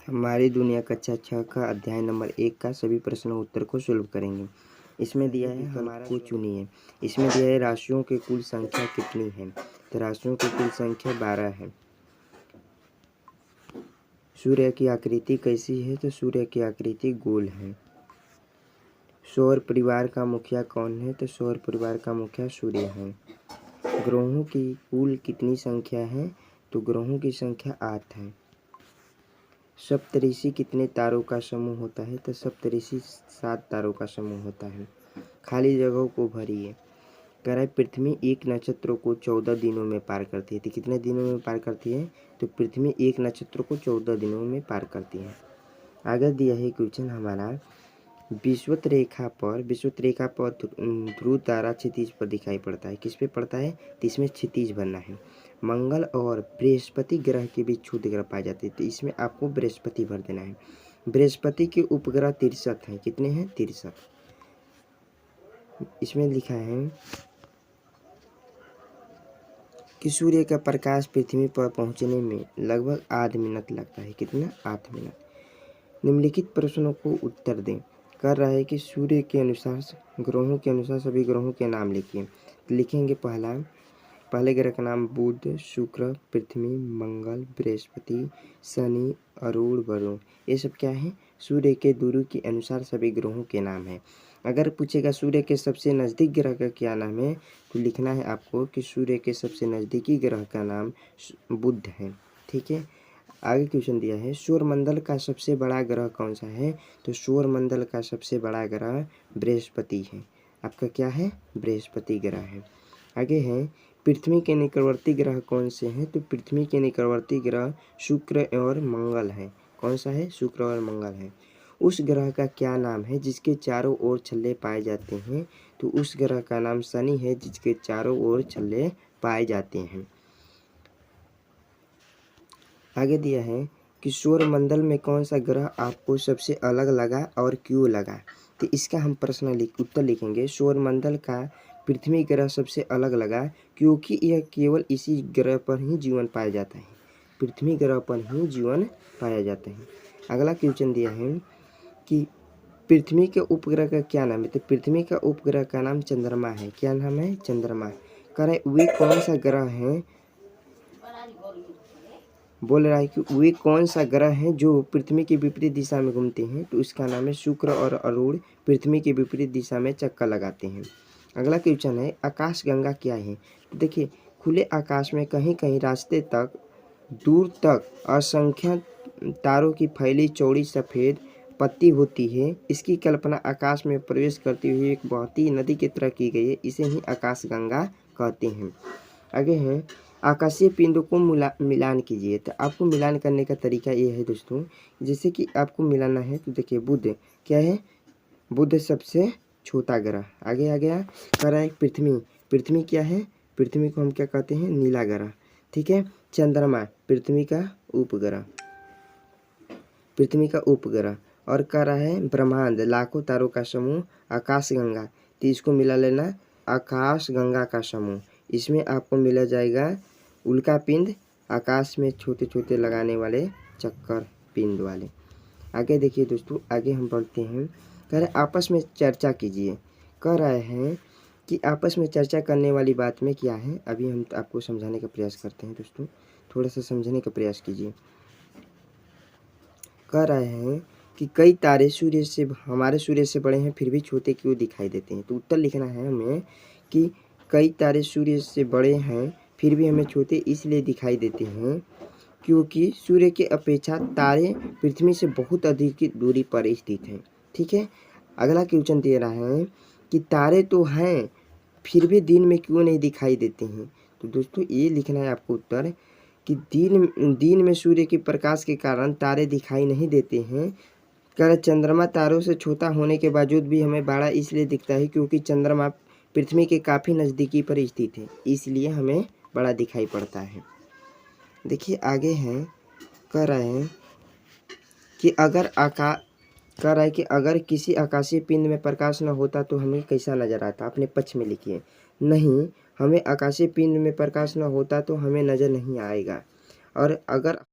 हमारी दुनिया कक्षा 6 का अध्याय नंबर 1 का सभी प्रश्नों उत्तर को सुलभ करेंगे। इसमें दिया है हमारा को चुनिए। इसमें दिया है राशियों की कुल संख्या कितनी है। तो राशियों की कुल संख्या 12 है। सूर्य की आकृति कैसी है। तो सूर्य की आकृति गोल है। सौर परिवार का मुखिया कौन है। तो सौर परिवार का मुखिया सूर्य है। ग्रहों की कुल कितनी संख्या है। तो ग्रहों की संख्या 8 है। सप्तऋषि कितने तारों का समूह होता है। तो सप्तऋषि 7 तारों का समूह होता है। खाली जगहों को भरिए। कह रहा है पृथ्वी एक नक्षत्र को 14 दिनों में पार करती है। तो कितने दिनों में पार करती है। तो पृथ्वी एक नक्षत्र को 14 दिनों में पार करती है। आगे दिया है क्वेश्चन हमारा विषुवत रेखा पर ध्रुव तारा क्षितिज पर दिखाई पड़ता है। किस पे पड़ता है। तो इसमें क्षितिज बनना है। मंगल और बृहस्पति ग्रह के बीच क्षुद्र ग्रह पाए जाते हैं। तो इसमें आपको बृहस्पति भर देना है। बृहस्पति के उपग्रह 63 हैं। कितने हैं 63। इसमें लिखा है कि सूर्य का प्रकाश पृथ्वी पर पहुंचने में लगभग 8 मिनट लगता है। कितना 8 मिनट। निम्नलिखित प्रश्नों को उत्तर दें। कर रहा है कि सूर्य के अनुसार ग्रहों के अनुसार सभी ग्रहों के नाम लिखिए। लिखेंगे पहले ग्रह का नाम बुध, शुक्र, पृथ्वी, मंगल, बृहस्पति, शनि, अरुण, वरुण। ये सब क्या है। सूर्य के दूरी के अनुसार सभी ग्रहों के नाम है। अगर पूछेगा सूर्य के सबसे नज़दीक ग्रह का क्या नाम है। तो लिखना है आपको कि सूर्य के सबसे नज़दीकी ग्रह का नाम बुध है। ठीक है। आगे क्वेश्चन दिया है सौरमंडल का सबसे बड़ा ग्रह कौन सा है। तो सौरमंडल का सबसे बड़ा ग्रह बृहस्पति है। आपका क्या है बृहस्पति ग्रह है। आगे है पृथ्वी के निकटवर्ती ग्रह कौन से हैं। तो पृथ्वी के निकटवर्ती ग्रह शुक्र और मंगल है। कौन सा है शुक्र और मंगल है। उस ग्रह का क्या नाम है जिसके चारों ओर छल्ले पाए जाते हैं। तो उस ग्रह का नाम शनि है जिसके चारों ओर छल्ले पाए जाते हैं। आगे दिया है कि सौरमंडल में कौन सा ग्रह आपको सबसे अलग लगा और क्यों लगा। तो इसका हम प्रश्न उत्तर लिखेंगे। सौरमंडल का पृथ्वी ग्रह सबसे अलग लगा क्योंकि यह केवल इसी ग्रह पर ही जीवन पाया जाता है। पृथ्वी ग्रह पर ही जीवन पाया जाता है। अगला क्वेश्चन दिया है कि पृथ्वी के उपग्रह का क्या नाम है। तो पृथ्वी का उपग्रह का नाम चंद्रमा है। क्या नाम है चंद्रमा। कह रहे वे कौन सा ग्रह है। बोल रहा है कि वे कौन सा ग्रह है जो पृथ्वी के विपरीत दिशा में घूमते हैं। तो उसका नाम है शुक्र और अरुण पृथ्वी के विपरीत दिशा में चक्कर लगाते हैं। अगला क्वेश्चन है आकाशगंगा क्या है। तो देखिए खुले आकाश में कहीं कहीं रास्ते तक दूर तक असंख्य तारों की फैली चौड़ी सफ़ेद पत्ती होती है। इसकी कल्पना आकाश में प्रवेश करती हुई एक बहती नदी की तरह की गई है। इसे ही आकाशगंगा कहते हैं। आगे है आकाशीय पिंडों को मिलान कीजिए। तो आपको मिलान करने का तरीका ये है दोस्तों। जैसे कि आपको मिलाना है तो देखिए बुध क्या है। बुध सबसे छोटा ग्रह। आगे आ गया कह रहा है पृथ्वी क्या है। पृथ्वी को हम क्या कहते हैं नीला ग्रह। ठीक है। चंद्रमा पृथ्वी का उपग्रह और कह रहा है ब्रह्मांड लाखों तारों का समूह आकाशगंगा। तो इसको मिला लेना आकाशगंगा का समूह। इसमें आपको मिला जाएगा उल्का पिंड आकाश में छोटे छोटे लगाने वाले चक्कर पिंड वाले। आगे देखिए दोस्तों आगे हम बढ़ते हैं। कह रहे आपस में चर्चा कीजिए। कह रहे हैं कि आपस में चर्चा करने वाली बात में क्या है। अभी हम आपको समझाने का प्रयास करते हैं दोस्तों। थोड़ा सा समझने का प्रयास कीजिए। कह रहे हैं कि कई तारे हमारे सूर्य से बड़े हैं फिर भी छोटे क्यों दिखाई देते हैं। तो उत्तर लिखना है हमें कि कई तारे सूर्य से बड़े हैं फिर भी हमें छोटे इसलिए दिखाई देते हैं क्योंकि सूर्य के अपेक्षा तारे पृथ्वी से बहुत अधिक दूरी पर स्थित हैं। ठीक है। अगला क्वेश्चन दे रहा है कि तारे तो हैं फिर भी दिन में क्यों नहीं दिखाई देते हैं। तो दोस्तों ये लिखना है आपको उत्तर कि दिन में सूर्य के प्रकाश के कारण तारे दिखाई नहीं देते हैं। कह चंद्रमा तारों से छोटा होने के बावजूद भी हमें बड़ा इसलिए दिखता है क्योंकि चंद्रमा पृथ्वी के काफ़ी नज़दीकी पर स्थित है इसलिए हमें बड़ा दिखाई पड़ता है। देखिए आगे हैं कह रहे हैं कि अगर किसी आकाशीय पिंड में प्रकाश न होता तो हमें कैसा नज़र आता। अपने पक्ष में लिखिए। नहीं हमें आकाशीय पिंड में प्रकाश न होता तो हमें नज़र नहीं आएगा। और अगर